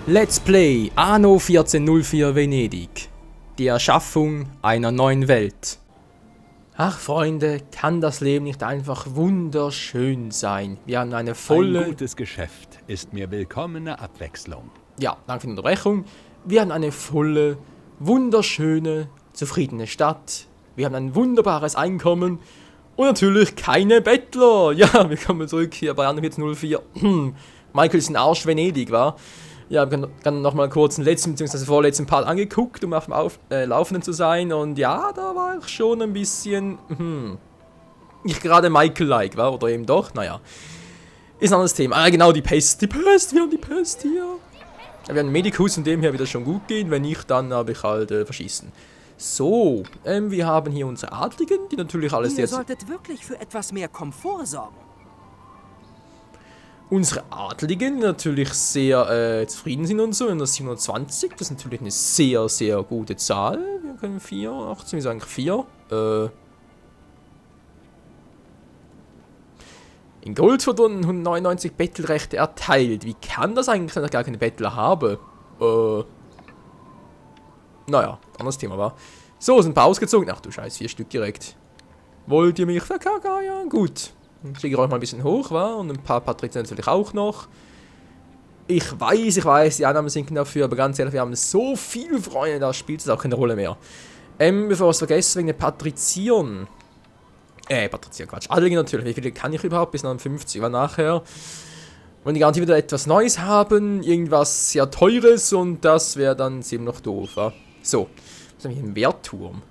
Let's Play Anno 1404 Venedig. Die Erschaffung einer neuen Welt. Ach Freunde, kann das Leben nicht einfach wunderschön sein? Wir haben eine volle... Ein gutes Geschäft ist mir willkommene Abwechslung. Ja, danke für die Unterbrechung. Wir haben eine volle, wunderschöne, zufriedene Stadt. Wir haben ein wunderbares Einkommen. Und natürlich keine Bettler. Ja, wir kommen zurück hier bei Anno 1404. Michael ist ein Arsch Venedig, war. Ja, wir haben noch mal kurz den letzten bzw. vorletzten Part angeguckt, um auf dem Laufenden zu sein. Und ja, da war ich schon ein bisschen, nicht gerade Michael-like, war, oder eben doch, naja. Ist ein anderes Thema. Ah, genau, die Pest, wir haben die Pest hier. Ja, wir haben einen Medikus, von dem her wird das schon gut gehen. Wenn nicht, dann habe ich halt verschießen. So, wir haben hier unsere Adligen, die natürlich alles Ihr jetzt... solltet wirklich für etwas mehr Komfort sorgen. Unsere Adligen, die natürlich sehr zufrieden sind und so, in der 720, das ist natürlich eine sehr, sehr gute Zahl. Wir können 4, 18, wir sagen 4. In Gold wurden 199 Bettelrechte erteilt. Wie kann das eigentlich, wenn ich gar keine Bettler habe? Naja, anderes Thema war. So, sind ein paar ausgezogen. Ach du Scheiß, 4 Stück direkt. Wollt ihr mich verkacken? Ja, gut. Dann kriege ich euch mal ein bisschen hoch, wa? Und ein paar Patrizier natürlich auch noch. Ich weiß, die Annahmen sinken dafür, aber ganz ehrlich, wir haben so viele Freunde, da spielt es auch keine Rolle mehr. Bevor ich es vergesse, wegen den Patrizieren. Quatsch. Adligen natürlich. Wie viele kann ich überhaupt? Bis 59, war nachher. Wenn die garantiert wieder etwas Neues haben, irgendwas sehr Teures und das wäre dann eben noch doof, wa? So. Was haben wir hier? Ein Wehrturm.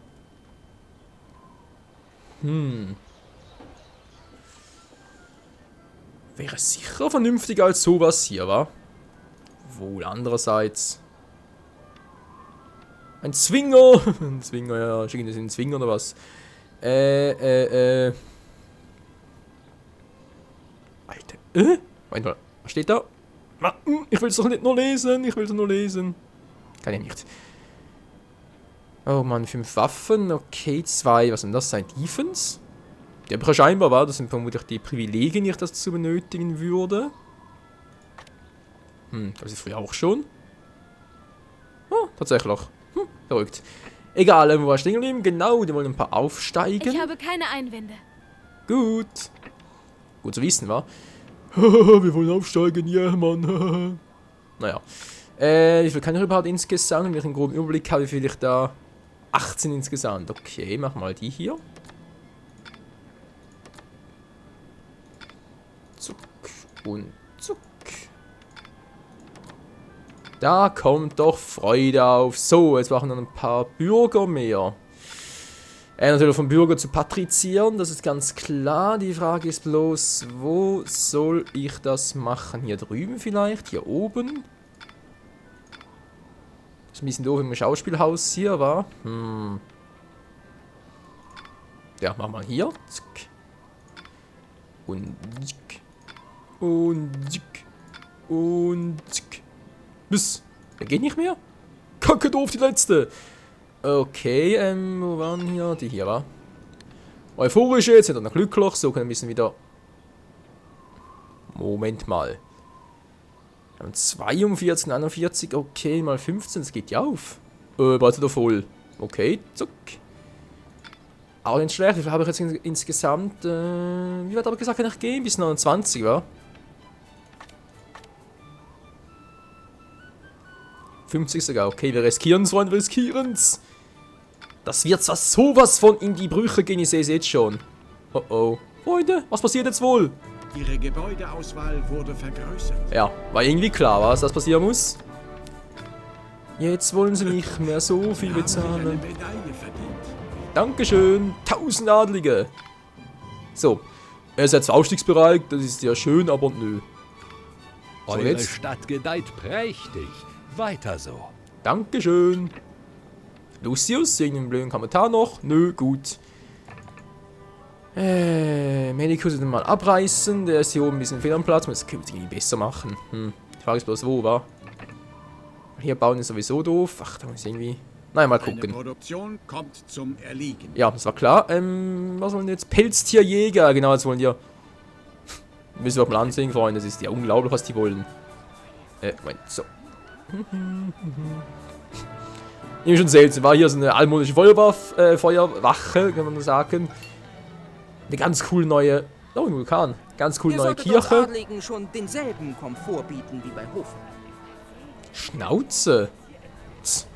Wäre sicher vernünftiger als sowas hier, wa? Wohl, andererseits... Ein Zwinger! Ein Zwinger, ja. Schicken das in den Zwinger oder was? Alter. Moment mal. Was steht da? Ich will es doch nicht nur lesen. Kann ich nicht. Oh Mann, 5 Waffen. Okay, 2. Was soll das sein? Defense? Die habe ich ja scheinbar, war. Das sind vermutlich die Privilegien, die ich dazu benötigen würde. Das ist früher auch schon. Oh, tatsächlich. Verrückt. Egal, wo war stehen geblieben? Genau, die wollen ein paar aufsteigen. Ich habe keine Einwände. Gut. Gut zu wissen, wa? Wir wollen aufsteigen, ja, Mann. Naja. Wie viel kann ich überhaupt insgesamt? Wenn ich einen groben Überblick habe, wie viel ich da... 18 insgesamt. Okay, mach mal die hier. Zuck und zuck. Da kommt doch Freude auf. So, jetzt machen wir noch ein paar Bürger mehr. Natürlich vom Bürger zu patrizieren, das ist ganz klar. Die Frage ist bloß, wo soll ich das machen? Hier drüben vielleicht? Hier oben? Ist ein bisschen doof im Schauspielhaus hier, war. Ja, machen wir hier. Zack. Und zick. Und zick. Und zick. Bis. Der geht nicht mehr? Kacke doof, die letzte. Okay, wo waren hier? Die hier, war. Euphorisch jetzt, sind dann noch glücklich. So können wir ein bisschen wieder... Moment mal. Wir haben 42, 41, okay, mal 15, das geht ja auf. Bald wieder voll. Okay, zuck. Auch nicht schlecht, wie viel habe ich jetzt insgesamt? Wie weit habe ich gesagt, kann ich gehen? Bis 29, wa? 50 sogar, okay, wir riskieren es, Freunde, wir riskieren es. Das wird zwar sowas von in die Brüche gehen, ich sehe es jetzt schon. Oh oh. Freunde, was passiert jetzt wohl? Ihre Gebäudeauswahl wurde vergrößert. Ja, war irgendwie klar, was das passieren muss. Jetzt wollen sie nicht mehr so viel bezahlen. Eine Medaille verdient. Dankeschön, 1000 Adlige. So, ihr seid zwar aufstiegsbereit, das ist ja schön, aber nö. So, Eure jetzt. Stadt gedeiht prächtig. Weiter so. Dankeschön. Lucius, irgendeinen blöden Kommentar noch? Nö, gut. Medikus wird mal abreißen. Der ist hier oben ein bisschen fehl am Platz. Muss das irgendwie besser machen. Die Frage ist bloß, wo, wa? Hier bauen ist sowieso doof. Ach, da muss ich irgendwie... Naja, mal Eine gucken. Produktion kommt zum Erliegen. Ja, das war klar. Was wollen die jetzt? Pelztierjäger. Genau, jetzt wollen die... Müssen wir auch mal ansehen, Freunde. Das ist ja unglaublich, was die wollen. Moment, so. Schon seltsam, war hier so eine altmodische Feuerwache, kann man nur sagen. Eine ganz coole neue... Oh, ein Vulkan. Ganz coole Ihr neue solltet dort Kirche. Adligen schon denselben Komfort bieten wie bei Hofe. Schnauze. Tz.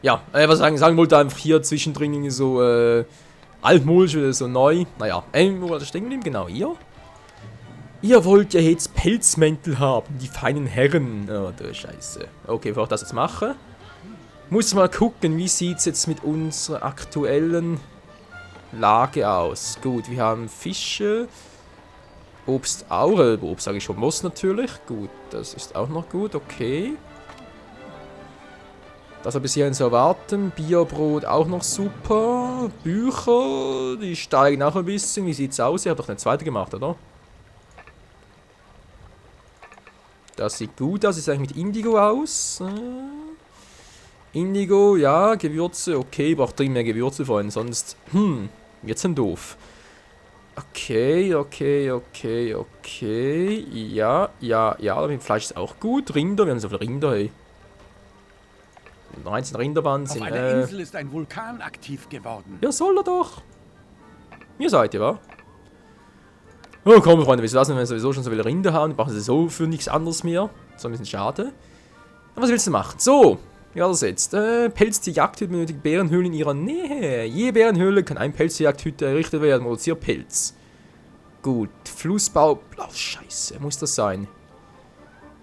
Ja, was ich sagen wollte, einfach hier zwischendrin irgendwie so altmodisch oder so neu. Naja, wo war das stehen geblieben? Genau, ihr? Ihr wollt ja jetzt Pelzmäntel haben, die feinen Herren. Oh, du Scheiße. Okay, bevor ich das jetzt mache, muss mal gucken, wie sieht es jetzt mit unserer aktuellen Lage aus. Gut, wir haben Fische, Obst auch, Obst sage ich schon, Moos natürlich. Gut, das ist auch noch gut, okay. Das wir bis hierhin so erwarten. Biobrot auch noch super. Bücher, die steigen auch ein bisschen. Wie sieht's aus? Ihr habt doch eine zweite gemacht, oder? Das sieht gut aus. Wie sieht eigentlich mit Indigo aus? Indigo, ja, Gewürze, okay. Braucht dringend mehr Gewürze vorhin, sonst, wird's dann doof. Okay. Ja, mit Fleisch ist auch gut. Rinder, wir haben so viele Rinder, hey. 19 Rinderband sind, Auf einer Insel ist ein Vulkan aktiv geworden. ja, soll er doch. Ihr seid ihr, wa? Oh, komm, Freunde, wir lassen, wenn wir sowieso schon so viele Rinder haben, brauchen sie so für nichts anderes mehr. So ein bisschen schade. Aber was willst du machen? So, ja, das jetzt. Pelztierjagdhütte benötigt Bärenhöhlen in ihrer Nähe. Je Bärenhöhle kann ein Pelztierjagdhütte errichtet werden, produziert Pelz. Gut, Flussbau. Oh, scheiße, muss das sein?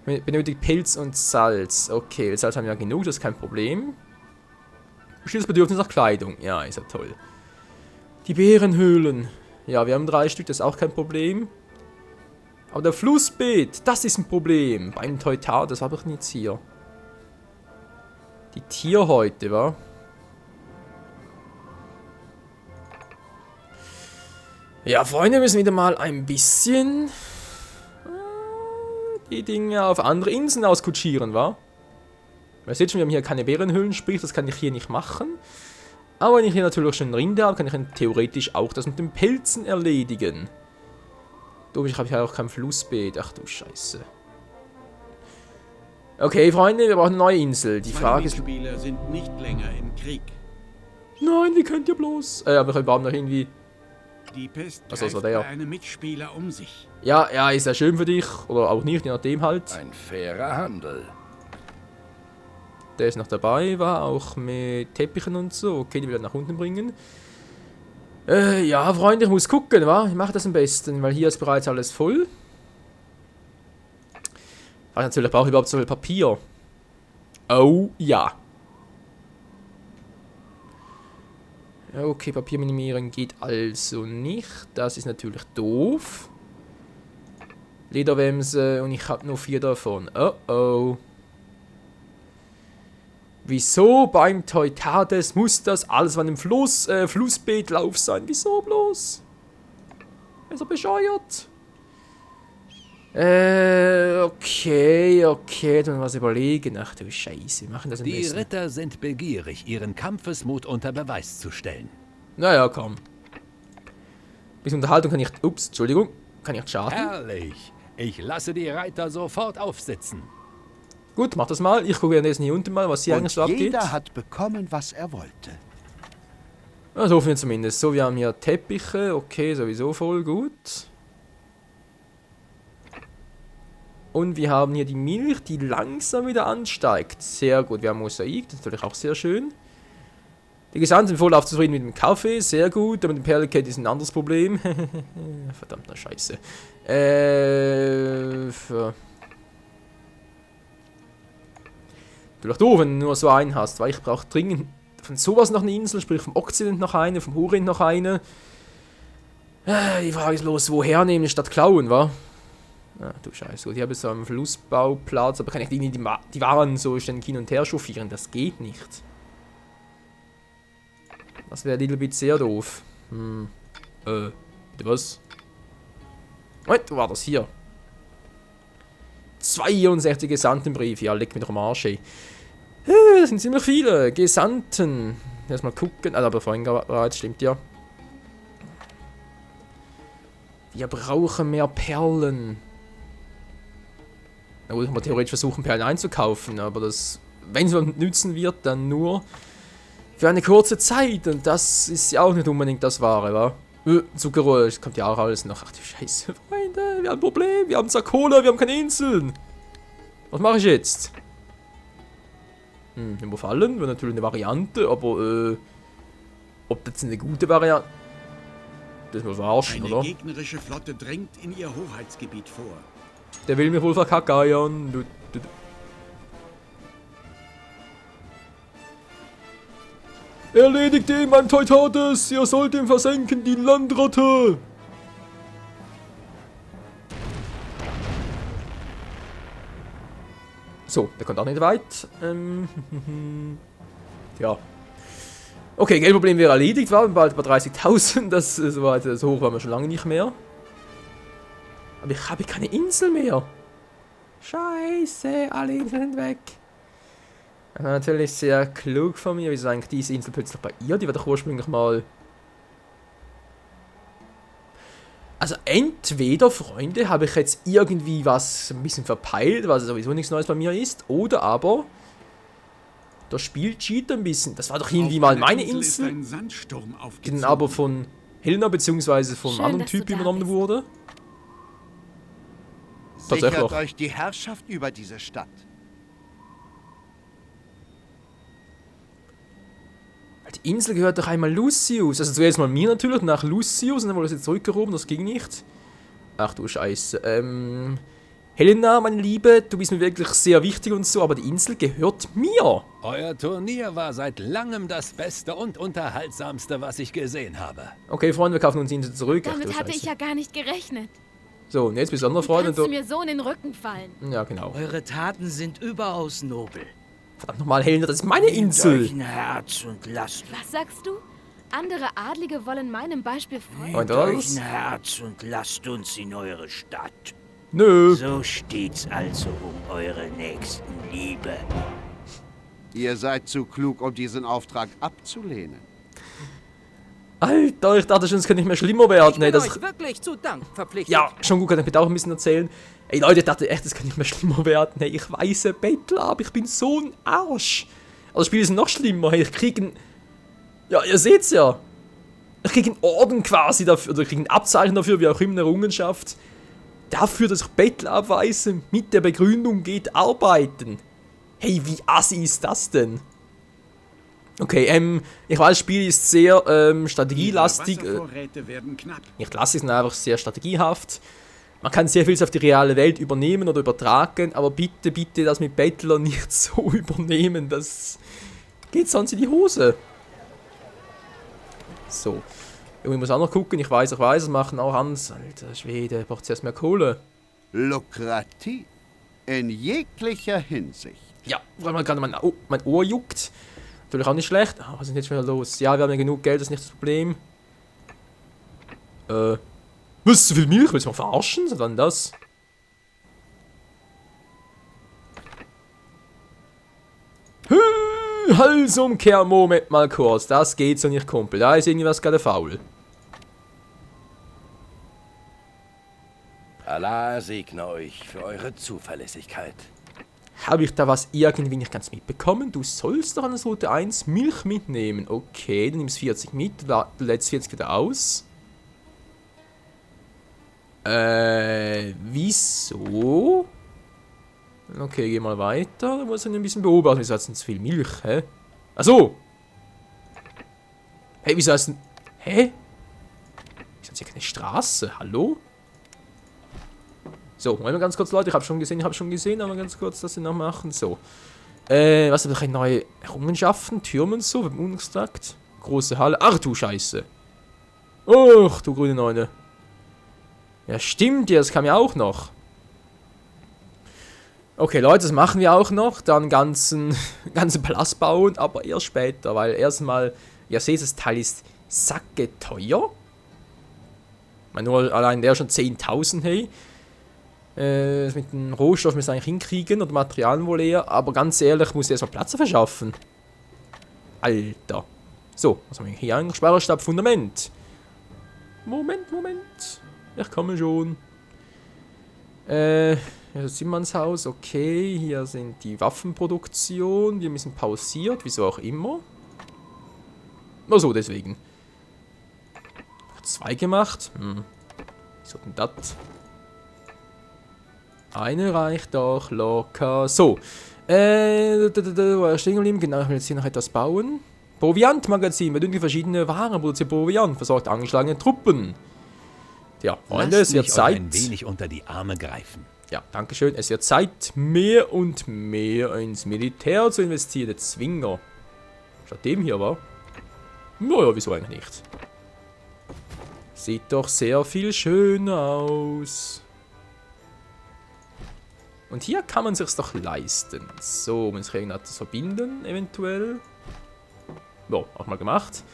Benötigt Pilz und Salz. Okay, Salz haben wir ja genug, das ist kein Problem. Bestehendes Bedürfnis nach Kleidung. Ja, ist ja toll. Die Bärenhöhlen. Ja, wir haben 3 Stück, das ist auch kein Problem. Aber der Flussbeet, das ist ein Problem. Beim Teutar, das habe ich jetzt hier. Die Tierhäute, wa? Ja, Freunde, müssen wieder mal ein bisschen die Dinge auf andere Inseln auskutschieren, wa? Ihr seht schon, wir haben hier keine Bärenhöhlen, sprich, das kann ich hier nicht machen. Aber wenn ich hier natürlich schon Rinder habe, kann ich dann theoretisch auch das mit den Pelzen erledigen. Doof, ich habe hier auch kein Flussbeet. Ach du Scheiße. Okay, Freunde, wir brauchen eine neue Insel. Die Frage ist... Meine Mitspieler sind nicht länger im Krieg. Nein, wie könnt ihr bloß? Aber wir brauchen noch irgendwie... Die Pest Achso, das greift war der. bei einem Mitspieler um sich. Ja, ja, ist ja schön für dich. Oder auch nicht, je nachdem halt. Ein fairer Handel. Der ist noch dabei, war auch mit Teppichen und so. Okay, die will er nach unten bringen. Ja, Freunde, ich muss gucken, wa? Ich mache das am besten, weil hier ist bereits alles voll. Aber natürlich brauche ich überhaupt so viel Papier. Oh, ja. Okay, Papier minimieren geht also nicht. Das ist natürlich doof. Lederwämse und ich habe nur 4 davon. Oh oh. Wieso beim Teutades muss das alles an dem Flussbeetlauf sein? Wieso bloß? Ist er bescheuert? Okay, dann was überlegen. Ach du Scheiße, wir machen das am Die besten. Ritter sind begierig, ihren Kampfesmut unter Beweis zu stellen. Naja, komm. Bis Unterhaltung kann ich... Ups, Entschuldigung. Kann ich schaden? Herrlich! Ich lasse die Reiter sofort aufsitzen. Gut, mach das mal. Ich gucke währenddessen hier unten mal, was hier Und eigentlich so abgeht. jeder hat bekommen, was er wollte. Ja, so viel zumindest. So, wir haben hier Teppiche. Okay, sowieso voll gut. Und wir haben hier die Milch, die langsam wieder ansteigt. Sehr gut. Wir haben Mosaik, das ist natürlich auch sehr schön. Die Gesandten sind voll zufrieden mit dem Kaffee, sehr gut. Aber mit dem Perlenkette ist ein anderes Problem. Verdammter Scheiße. Du doch doof, wenn du nur so einen hast, weil ich brauche dringend von sowas noch eine Insel, sprich vom Okzident noch eine, vom Orient noch eine. Die Frage ist los, woher nehmen statt klauen, wa? Ah, du Scheiße, gut, ich habe so einen Flussbauplatz, aber kann ich die Waren so ständig hin und her chauffieren? Das geht nicht. Das wäre ein little bit sehr doof. Bitte was? Moment, wo war das hier? 62 Gesandtenbriefe, ja, leck mir doch am Arsch, ey. Das sind ziemlich viele Gesandten. Erstmal gucken, aber vorhin bereits, stimmt ja. Wir brauchen mehr Perlen. Da würde ich mal theoretisch versuchen, Perlen einzukaufen, aber das, wenn es uns nützen wird, dann nur für eine kurze Zeit. Und das ist ja auch nicht unbedingt das Wahre, wa? Zuckerrohr, das kommt ja auch alles noch. Ach du Scheiße, Freunde, wir haben ein Problem, wir haben Sarkola, wir haben keine Inseln. Was mache ich jetzt? Überfallen wäre natürlich eine Variante, aber ob das eine gute Variante... Das muss verarschen, Eine oder? gegnerische Flotte drängt in ihr Hoheitsgebiet vor. Der will mir wohl verkackeiern. Erledigt ihn, mein Teutates! Ihr sollt ihn versenken, die Landratte! So, der kommt auch nicht weit. Ja. Okay, Geldproblem wäre erledigt, war bald bei 30.000. Das war so hoch waren wir schon lange nicht mehr. Aber ich habe keine Insel mehr. Scheiße, alle Inseln sind weg. Natürlich sehr klug von mir. Wieso eigentlich diese Insel plötzlich bei ihr? Die war doch ursprünglich mal... Also entweder, Freunde, habe ich jetzt irgendwie was ein bisschen verpeilt, was sowieso nichts Neues bei mir ist. Oder aber... Das Spiel cheat ein bisschen. Das war doch irgendwie mal meine Insel Insel. ist ein Sandsturm Die aufgezogen. dann aber von Helena bzw. vom Schön, anderen dass du Typ da übernommen bist. wurde. Tatsächlich Sichert auch. euch die Herrschaft über diese Stadt. Die Insel gehört doch einmal Lucius. Also zuerst mal mir natürlich, nach Lucius. Und dann wurde es jetzt zurückgehoben, das ging nicht. Ach du Scheiße. Helena, meine Liebe, du bist mir wirklich sehr wichtig und so, aber die Insel gehört mir. Euer Turnier war seit langem das Beste und Unterhaltsamste, was ich gesehen habe. Okay, Freunde, wir kaufen uns die Insel zurück. Ach du Damit hatte ich Scheiße. ja gar nicht gerechnet. So, und jetzt besondere Wie Freunde. kannst du mir so in den Rücken fallen? Ja, genau. Eure Taten sind überaus nobel. Verdammt nochmal, Helena, das ist meine Insel. Nehmt euch ein Herz und lasst Was sagst du? Andere Adlige wollen meinem Beispiel folgen. Und Nehmt euch was? ein Herz und lasst uns in eure Stadt. Nö. So steht's also um eure Nächstenliebe. Ihr seid zu klug, um diesen Auftrag abzulehnen. Alter, ich dachte schon, es könnte nicht mehr schlimmer werden. Ich Nee, bin das... euch wirklich zu Dank verpflichtet. Ja, schon gut, kann ich bitte auch ein bisschen erzählen. Ey Leute, ich dachte echt, es kann nicht mehr schlimmer werden. Hey, ich weiße Bettler, aber ich bin so ein Arsch. Also das Spiel ist noch schlimmer. Hey, ich krieg ein... Ja, ihr seht's ja. Ich krieg einen Orden quasi dafür, oder ich krieg ein Abzeichen dafür, wie auch immer, eine Errungenschaft. Dafür, dass ich Bettler abweise, mit der Begründung geht arbeiten. Hey, wie assi ist das denn? Okay, ich weiß, das Spiel ist sehr strategielastig. Ihre Wasservorräte werden knapp. Ich lasse es einfach sehr strategiehaft. Man kann sehr viel auf die reale Welt übernehmen oder übertragen, aber bitte, bitte das mit Bettler nicht so übernehmen. Das geht sonst in die Hose. So. Ich muss auch noch gucken, ich weiß, es machen auch Hans. Alter Schwede, braucht zuerst mehr Kohle. Lukrativ. In jeglicher Hinsicht. Ja, weil man gerade mein Ohr juckt. Natürlich auch nicht schlecht. Ah, was ist denn jetzt wieder los? Ja, wir haben ja genug Geld, das ist nicht das Problem. Was, so viel Milch? Willst du mal verarschen? Was war denn das? Halsumkehr, Moment mal kurz. Das geht so nicht, Kumpel. Da ist irgendwas gerade faul. Allah segne euch für eure Zuverlässigkeit. Habe ich da was irgendwie nicht ganz mitbekommen? Du sollst doch an der Route 1 Milch mitnehmen. Okay, du nimmst 40 mit, du lädst 40 wieder aus. Wieso? Okay, geh mal weiter. Da muss ich ein bisschen beobachten. Wieso hat es denn zu viel Milch, hä? Achso! Hey, wieso hast du denn... Hä? Wieso hat hier keine Straße? Hallo? So, wollen wir ganz kurz, Leute, ich habe schon gesehen, aber ganz kurz, dass sie noch machen. So. Was habe ich neue Errungenschaften? Türme und so, Bemühungstrakt. Große Halle. Ach du Scheiße. Ach du grüne Neune. Ja, stimmt, ja, das kam ja auch noch. Okay, Leute, das machen wir auch noch. Dann ganzen Palast bauen, aber erst später, weil erstmal, ihr seht, das Teil ist sacke teuer. Nur allein der schon 10.000, hey. Mit dem Rohstoff müssen wir eigentlich hinkriegen, oder Materialien wohl eher, aber ganz ehrlich, muss ich erstmal Platz verschaffen. Alter. So, was haben wir hier eigentlich? Sparrstab, Fundament. Moment. Ich komme schon. Hier ist Simonshaus, okay. Hier sind die Waffenproduktion. Wir müssen pausiert, wieso auch immer. Nur so, deswegen. 2 gemacht. Wieso denn das? Eine reicht doch locker. So. Wo er stehen geblieben? Genau, ich will jetzt hier noch etwas bauen. Proviantmagazin. Wir düngen verschiedene Waren, produziert Proviant, versorgt angeschlagene Truppen. Ja, Freunde, es wird Zeit. Ein wenig unter die Arme greifen. Ja, dankeschön. Es wird Zeit, mehr und mehr ins Militär zu investieren. Der Zwinger. Statt dem hier, war. Naja, wieso eigentlich nicht? Sieht doch sehr viel schöner aus. Und hier kann man sich's doch leisten. So, man sich irgendetwas verbinden, eventuell. Ja, auch mal gemacht.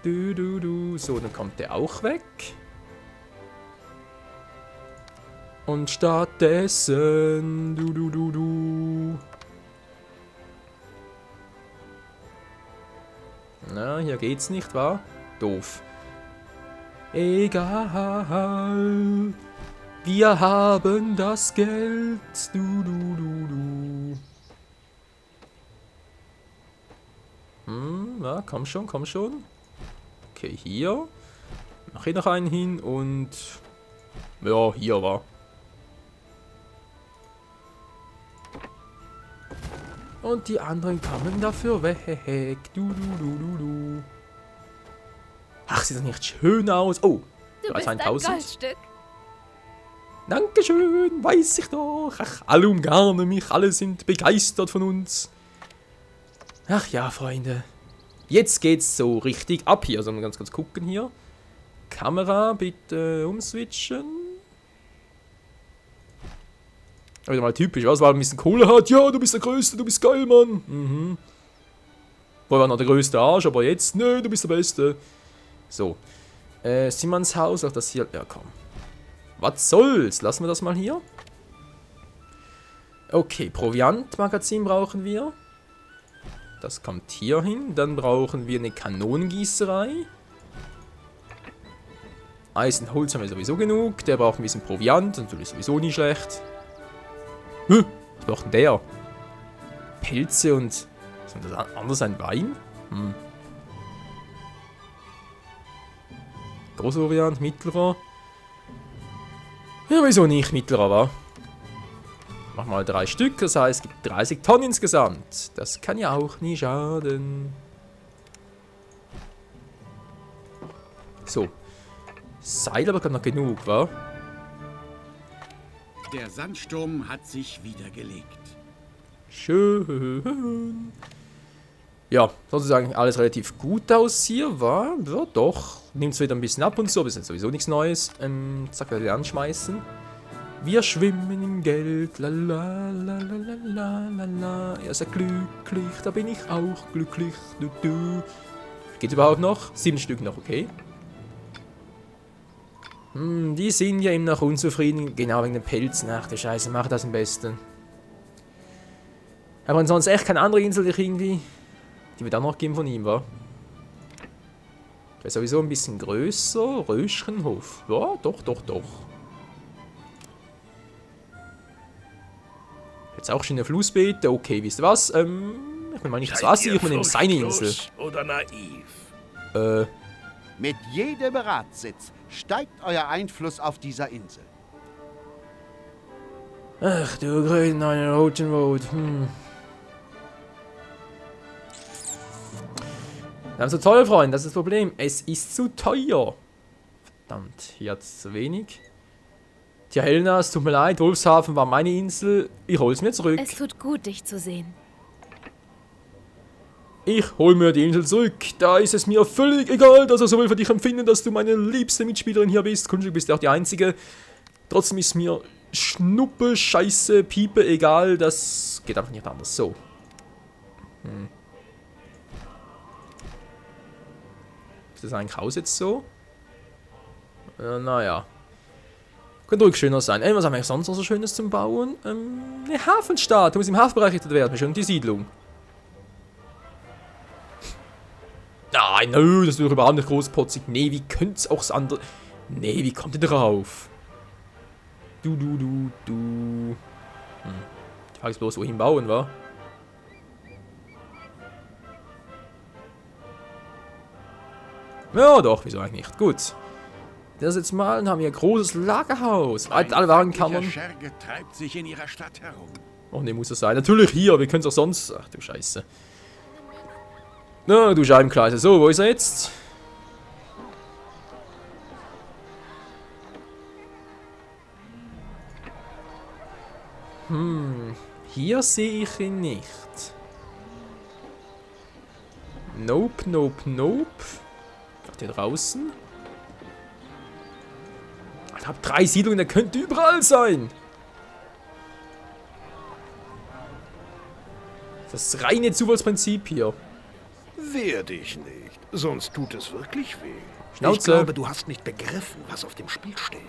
So, dann kommt der auch weg. Und stattdessen... Na, hier geht's nicht, wa? Doof. Egal. Wir haben das Geld. Ja, komm schon, komm schon. Okay, hier. Mach hier noch einen hin und... Ja, hier war. Und die anderen kommen dafür weg. Ach, sieht das nicht schön aus. Oh, Du bist ein Goldstück. Dankeschön, weiß ich doch. Ach, alle umgarnen mich, alle sind begeistert von uns. Ach ja, Freunde. Jetzt geht's so richtig ab hier. Sollen wir ganz kurz gucken hier. Kamera, bitte umswitchen. Wieder mal typisch, was? Weil er ein bisschen Kohle hat. Ja, du bist der Größte, du bist geil, Mann. Mhm. Vorher war noch der größte Arsch, aber jetzt, nö, du bist der Beste. So. Simonshaus, auch das hier. Ja, komm. Was soll's? Lassen wir das mal hier. Okay, Proviantmagazin brauchen wir. Das kommt hier hin. Dann brauchen wir eine Kanonengießerei. Eisen, Holz haben wir sowieso genug. Der braucht ein bisschen Proviant. Natürlich sowieso nie schlecht. Was braucht denn der? Pilze und... Ist das anders ein Wein? Großer Proviant, mittlerer. Ja, wieso nicht mittlerer, wa? Mach mal 3 Stück, das heißt, es gibt 30 Tonnen insgesamt. Das kann ja auch nie schaden. So. Seil aber noch genug, wa? Der Sandsturm hat sich wieder gelegt. Schön. Ja, sozusagen alles relativ gut aus hier, wa? Ja, doch. Nimmt es wieder ein bisschen ab und so, aber ist jetzt sowieso nichts Neues. Zack, wieder anschmeißen. Wir schwimmen im Geld. La la la la la la la la. Er ist glücklich, da bin ich auch glücklich. Geht überhaupt noch? 7 Stück noch, okay. Die sind ja immer noch unzufrieden, genau wegen den Pelzen. Ach du Scheiße, mach das am besten. Aber sonst echt keine andere Insel, die wir dann noch geben von ihm, wa? Der ist sowieso ein bisschen größer. Röschenhof. Ja, doch. Jetzt auch schöne Flussbeete. Okay, wisst ihr was? Ich will mal nicht das Wasser, ich will nämlich seine Insel. Oder naiv? Mit jedem Ratssitz steigt euer Einfluss auf dieser Insel. Ach du grünen einen roten Wut. Wir haben so toll, Freunde, das ist das Problem. Es ist zu teuer. Verdammt, hier hat es zu wenig. Tja, Helena, es tut mir leid, Wolfshafen war meine Insel. Ich hol's mir zurück. Es tut gut, dich zu sehen. Ich hol mir die Insel zurück. Da ist es mir völlig egal, dass ich so viel für dich empfinde, dass du meine liebste Mitspielerin hier bist. Du bist ja auch die Einzige. Trotzdem ist mir Schnuppe, Scheiße, Piepe, egal. Das geht einfach nicht anders. So. Ist das eigentlich Haus jetzt so? Naja. Könnte ruhig schöner sein. Was haben wir sonst noch so Schönes zum Bauen? Eine Hafenstadt. Du musst im Hafenbereich errichtet werden. Schon die Siedlung. Nein, nö, das ist doch überhaupt nicht großpotzig. Nee, wie könnte es auch das andere... Nee, wie kommt ihr drauf? Du. Die Frage ist bloß, wohin bauen, wa? Ja, doch, wieso eigentlich nicht? Gut. Das jetzt mal, dann haben wir ein großes Lagerhaus. Alle Warenkammern. Scherge treibt sich in ihrer Stadt herum. Oh ne, muss das sein. Natürlich hier, wir können es auch sonst. Ach du Scheiße. Na, du Scheibenkleise. So, wo ist er jetzt? Hier sehe ich ihn nicht. Nope. Gerade hier draußen. Ich habe 3 Siedlungen, der könnte überall sein. Das reine Zufallsprinzip hier. Wehr dich nicht, sonst tut es wirklich weh. Schnauze. Ich glaube, du hast nicht begriffen, was auf dem Spiel steht.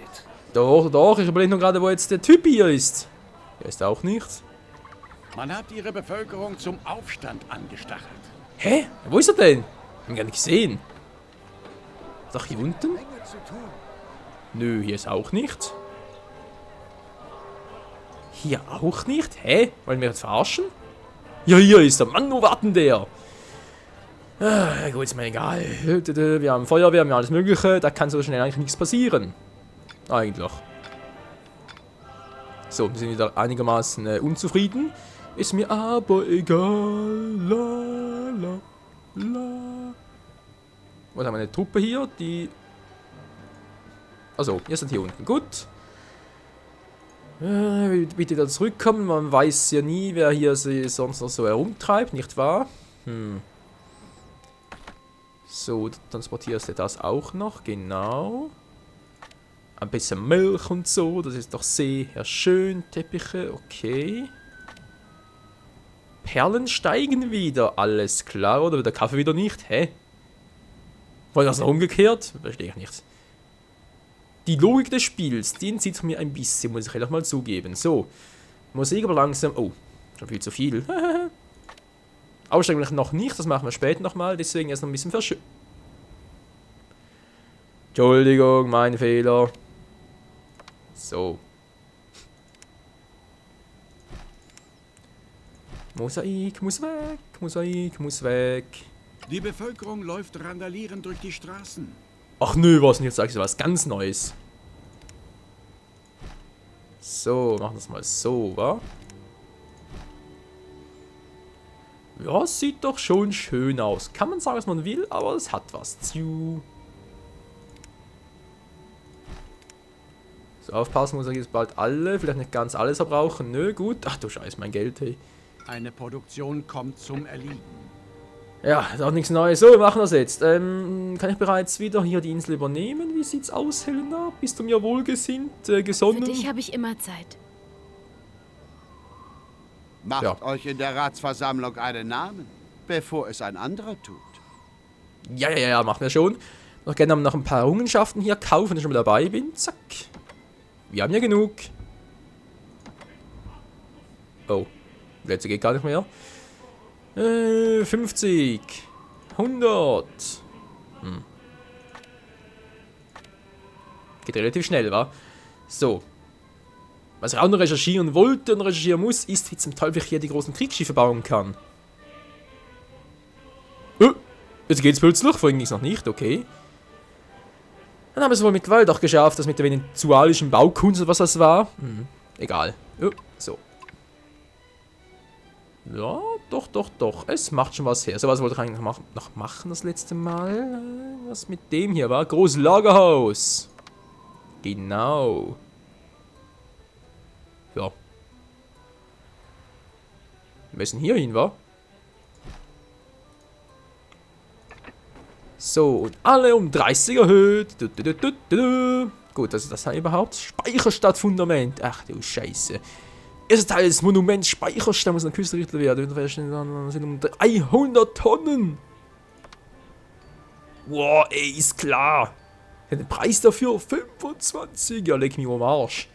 Doch, ich überlege nur gerade, wo jetzt der Typ hier ist. Der ist auch nicht. Man hat ihre Bevölkerung zum Aufstand angestachelt. Hä? Wo ist er denn? Hab ihn gar nicht gesehen. Doch hier unten? Nö, hier ist auch nicht. Hier auch nicht? Hä? Wollen wir jetzt verarschen? Ja, hier ist er. Mann, wo warten der? Ah, gut, ist mir egal. Wir haben Feuerwehr, wir haben alles Mögliche. Da kann so schnell eigentlich nichts passieren. Eigentlich. So, wir sind wieder einigermaßen unzufrieden. Ist mir aber egal. Was haben wir eine Truppe hier, die... Also, ihr seid hier unten. Gut. Bitte wieder zurückkommen. Man weiß ja nie, wer hier sich sonst noch so herumtreibt, nicht wahr? So, transportierst du das auch noch. Genau. Ein bisschen Milch und so. Das ist doch sehr schön. Teppiche, okay. Perlen steigen wieder. Alles klar. Oder der Kaffee wieder nicht? Hä? War das noch umgekehrt? Verstehe ich nicht. Die Logik des Spiels, den zieht mir ein bisschen, muss ich einfach mal zugeben. So. Musik aber langsam... Oh, schon viel zu viel. Aussteigen noch nicht, das machen wir später nochmal. Deswegen erst noch ein bisschen verschön. Entschuldigung, mein Fehler. So. Mosaik muss weg, Mosaik muss weg. Die Bevölkerung läuft randalierend durch die Straßen. Ach nö, was denn jetzt? Sagst du was ganz Neues? So, machen wir das mal so, wa? Ja, sieht doch schon schön aus. Kann man sagen, was man will, aber es hat was zu. So, aufpassen muss ich jetzt bald alle, vielleicht nicht ganz alles verbrauchen. Nö, gut. Ach du Scheiße, mein Geld, hey. Eine Produktion kommt zum Erliegen. Ja, ist auch nichts Neues. So, wir machen das jetzt. Kann ich bereits wieder hier die Insel übernehmen? Wie sieht's aus, Helena? Bist du mir wohlgesinnt, gesonnen? Für dich habe ich immer Zeit. Macht euch in der Ratsversammlung einen Namen, bevor es ein anderer tut. Ja, machen wir schon. Noch gerne noch ein paar Errungenschaften hier kaufen, wenn ich schon mal dabei bin. Zack. Wir haben ja genug. Oh, letzte geht gar nicht mehr. 50. 100. Geht relativ schnell, wa? So. Was ich auch noch recherchieren wollte und recherchieren muss, ist, wie zum Teufel ich hier die großen Kriegsschiffe bauen kann. Jetzt geht's plötzlich, vorhin ging's noch nicht, okay. Dann haben wir es wohl mit Gewalt auch geschafft, das mit der venezuelischen Baukunst oder was das war. Egal. So. Ja, doch. Es macht schon was her. So was wollte ich eigentlich noch machen das letzte Mal. Was mit dem hier war? Großes Lagerhaus. Genau. Ja. Wir müssen hier hin, wa? So, und alle um 30 erhöht. Gut, was ist das hier überhaupt? Speicherstadtfundament. Ach du Scheiße. Erster Teil des Monuments Speicherstadt muss an der Küste errichtet werden. Dann sind um 300 Tonnen. Wow, ey, ist klar. Der Preis dafür 25. Ja, leck mich am Arsch.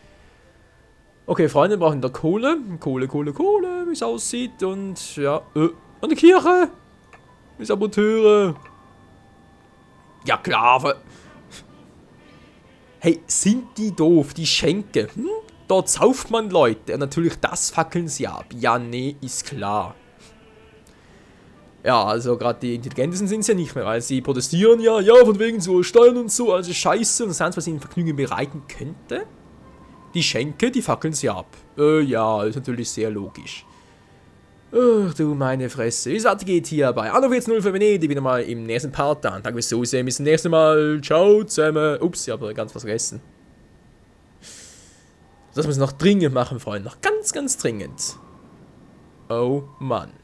Okay, Freunde, wir brauchen da Kohle. Kohle, wie es aussieht. Und ja, und eine Kirche. Wie Saboteure. Ja, klar. Hey, sind die doof, die Schenke? Dort sauft man Leute und natürlich das fackeln sie ab. Ja, nee, ist klar. Ja, also gerade die Intelligentesten sind es ja nicht mehr, weil sie protestieren ja, von wegen so Steuern und so, also Scheiße und das Einzige, was ihnen Vergnügen bereiten könnte. Die Schenke, die fackeln sie ab. Ja, ist natürlich sehr logisch. Ach du meine Fresse. Wie es weitergeht hier bei Anno 14.0 für Venedig wieder mal im nächsten Part dann. Danke fürs Zusehen, bis zum nächsten Mal. Ciao zusammen. Ups, ich habe ganz was vergessen. Das müssen wir noch dringend machen, Freunde. Noch ganz, ganz dringend. Oh Mann.